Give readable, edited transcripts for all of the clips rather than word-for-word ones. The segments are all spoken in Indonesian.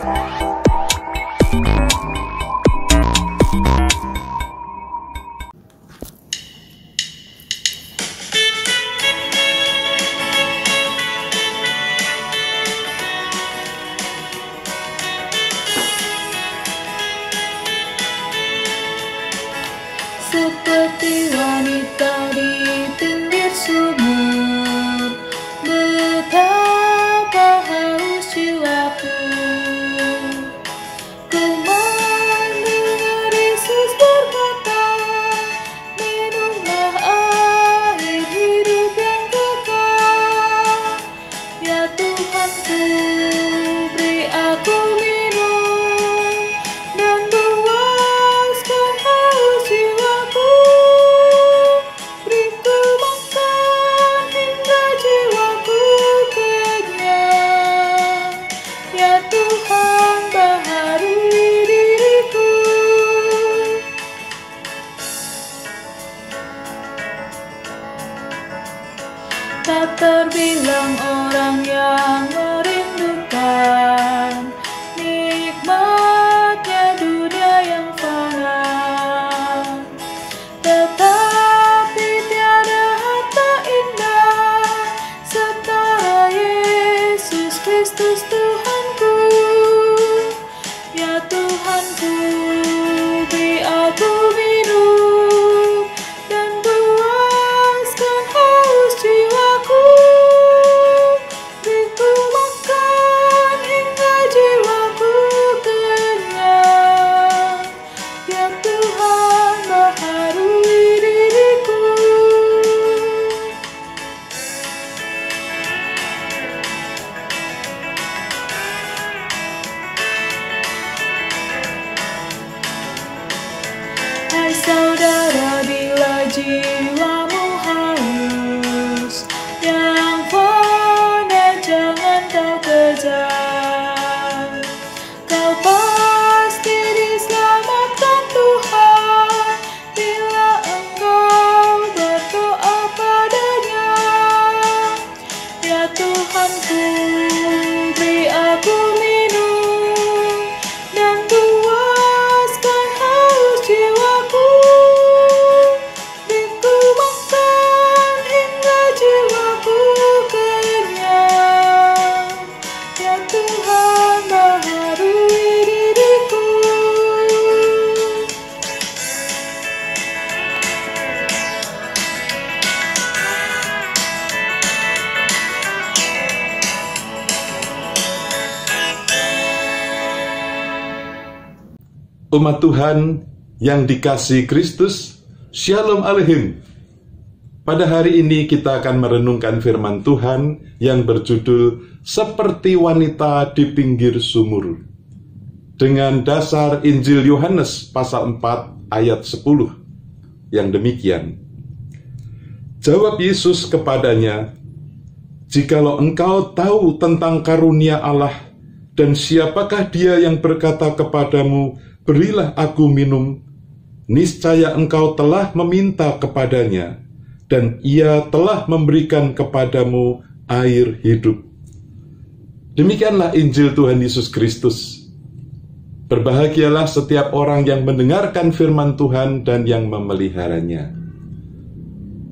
Seperti wanita di pinggir sumur, betapa haus jiwaku. Ku mendengar Yesus berkata, minumlah air hidup yang kekal. Ya Tuhanku, beri aku minum dan puaskan haus jiwaku. Beriku makan hingga jiwaku kenyang. Ya Tuhan, baharui diriku. Tak terbilang orang yang merindukan nikmatnya dunia yang fana, tetapi tiada harta indah setara Yesus Kristus Tuhanku. Ya Tuhanku, beri aku minum dan puaskan haus jiwaku. Beriku makan hingga jiwaku kenyang. Ya Tuhan, baharui diriku. Hai saudara, bila jiwamu haus, yang fana jangan kau kejar. Kau pasti diselamatkan Tuhan bila engkau berdoa padanya. Ya Tuhanku, beri aku minum dan puaskan haus jiwaku. Beriku makan hingga jiwaku kenyang. Ya Tuhan, baharui diriku. Umat Tuhan yang dikasihi Kristus, Shalom Aleichem. Pada hari ini kita akan merenungkan firman Tuhan yang berjudul Seperti Wanita di Pinggir Sumur, dengan dasar Injil Yohanes pasal 4 ayat 10 yang demikian. Jawab Yesus kepadanya, "Jikalau engkau tahu tentang karunia Allah dan siapakah dia yang berkata kepadamu, berilah aku minum, niscaya engkau telah meminta kepadanya, dan ia telah memberikan kepadamu air hidup." Demikianlah Injil Tuhan Yesus Kristus. Berbahagialah setiap orang yang mendengarkan firman Tuhan dan yang memeliharanya.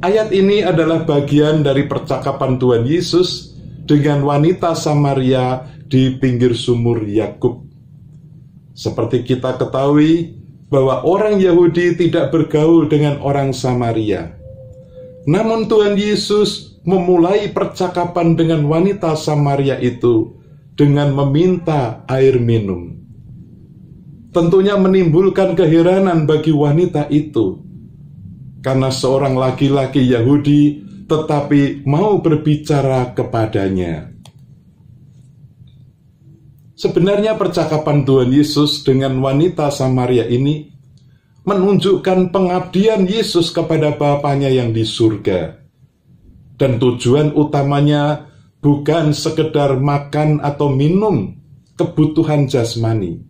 Ayat ini adalah bagian dari percakapan Tuhan Yesus dengan wanita Samaria di pinggir sumur Yakub. Seperti kita ketahui bahwa orang Yahudi tidak bergaul dengan orang Samaria. Namun Tuhan Yesus memulai percakapan dengan wanita Samaria itu dengan meminta air minum. Tentunya menimbulkan keheranan bagi wanita itu, karena seorang laki-laki Yahudi tetapi mau berbicara kepadanya. Sebenarnya percakapan Tuhan Yesus dengan wanita Samaria ini menunjukkan pengabdian Yesus kepada Bapanya yang di surga. Dan tujuan utamanya bukan sekedar makan atau minum kebutuhan jasmani,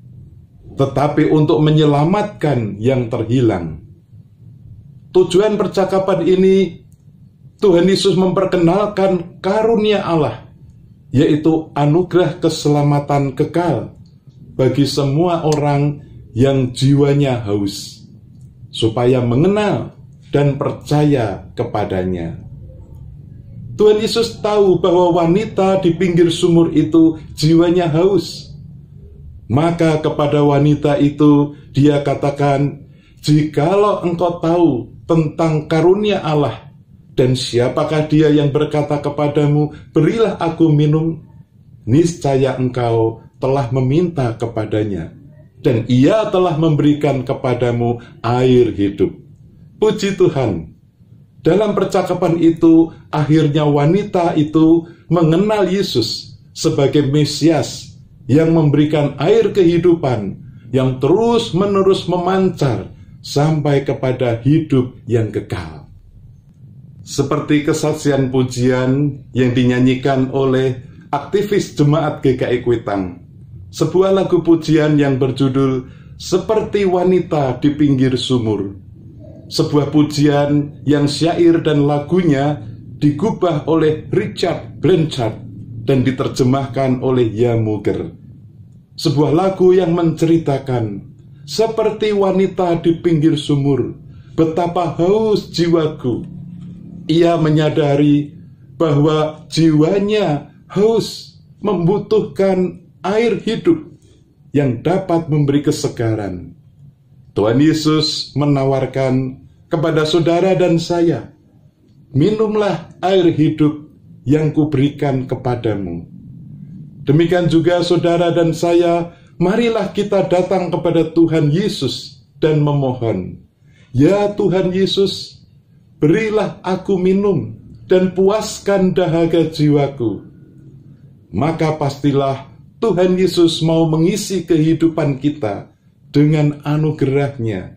tetapi untuk menyelamatkan yang terhilang. Tujuan percakapan ini, Tuhan Yesus memperkenalkan karunia Allah, yaitu anugerah keselamatan kekal bagi semua orang yang jiwanya haus, supaya mengenal dan percaya kepadanya. Tuhan Yesus tahu bahwa wanita di pinggir sumur itu jiwanya haus. Maka kepada wanita itu dia katakan, "Jikalau engkau tahu tentang karunia Allah, dan siapakah dia yang berkata kepadamu, berilah aku minum, niscaya engkau telah meminta kepadanya, dan ia telah memberikan kepadamu air hidup." Puji Tuhan. Dalam percakapan itu, akhirnya wanita itu mengenal Yesus sebagai Mesias yang memberikan air kehidupan yang terus-menerus memancar sampai kepada hidup yang kekal. Seperti kesaksian pujian yang dinyanyikan oleh aktivis jemaat GKI Kuitang, sebuah lagu pujian yang berjudul "Seperti Wanita di Pinggir Sumur". Sebuah pujian yang syair dan lagunya digubah oleh Richard Blanchard dan diterjemahkan oleh Yamuger. Sebuah lagu yang menceritakan, seperti wanita di pinggir sumur, betapa haus jiwaku. Ia menyadari bahwa jiwanya haus, membutuhkan air hidup yang dapat memberi kesegaran. Tuhan Yesus menawarkan kepada saudara dan saya, minumlah air hidup yang kuberikan kepadamu. Demikian juga saudara dan saya, marilah kita datang kepada Tuhan Yesus dan memohon, "Ya Tuhan Yesus, berilah aku minum dan puaskan dahaga jiwaku." Maka pastilah Tuhan Yesus mau mengisi kehidupan kita dengan anugerah-Nya,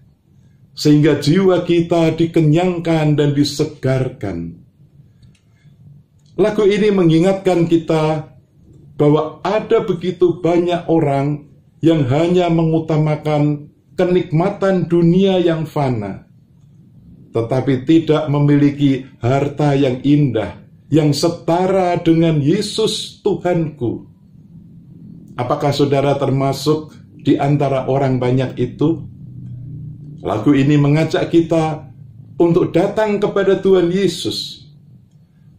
sehingga jiwa kita dikenyangkan dan disegarkan. Lagu ini mengingatkan kita bahwa ada begitu banyak orang yang hanya mengutamakan kenikmatan dunia yang fana, tetapi tidak memiliki harta yang indah, yang setara dengan Yesus Tuhanku. Apakah saudara termasuk di antara orang banyak itu? Lagu ini mengajak kita untuk datang kepada Tuhan Yesus.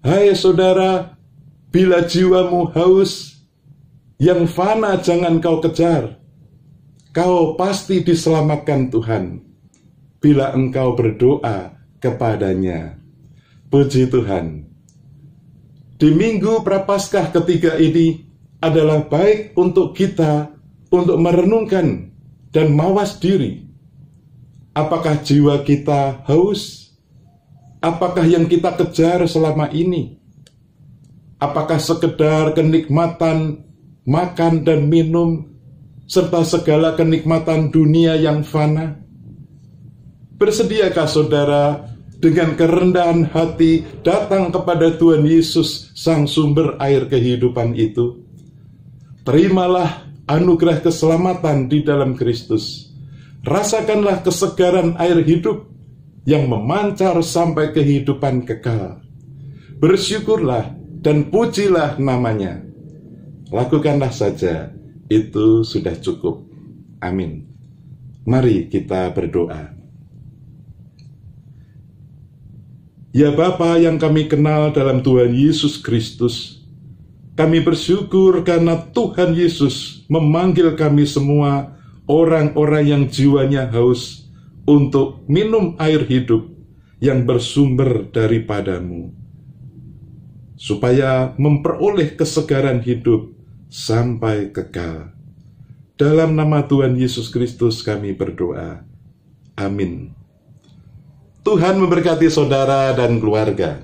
Hai saudara, bila jiwamu haus, yang fana jangan kau kejar. Kau pasti diselamatkan Tuhan bila engkau berdoa kepadanya. Puji Tuhan. Di minggu Prapaskah ketiga ini adalah baik untuk kita untuk merenungkan dan mawas diri. Apakah jiwa kita haus? Apakah yang kita kejar selama ini? Apakah sekedar kenikmatan makan dan minum, serta segala kenikmatan dunia yang fana? Bersediakah saudara dengan kerendahan hati datang kepada Tuhan Yesus, Sang Sumber air kehidupan itu? Terimalah anugerah keselamatan di dalam Kristus. Rasakanlah kesegaran air hidup yang memancar sampai kehidupan kekal. Bersyukurlah dan pujilah namanya. Lakukanlah saja, itu sudah cukup. Amin. Mari kita berdoa. Ya Bapa yang kami kenal dalam Tuhan Yesus Kristus, kami bersyukur karena Tuhan Yesus memanggil kami semua orang-orang yang jiwanya haus untuk minum air hidup yang bersumber daripadamu, supaya memperoleh kesegaran hidup sampai kekal. Dalam nama Tuhan Yesus Kristus kami berdoa. Amin. Tuhan memberkati saudara dan keluarga.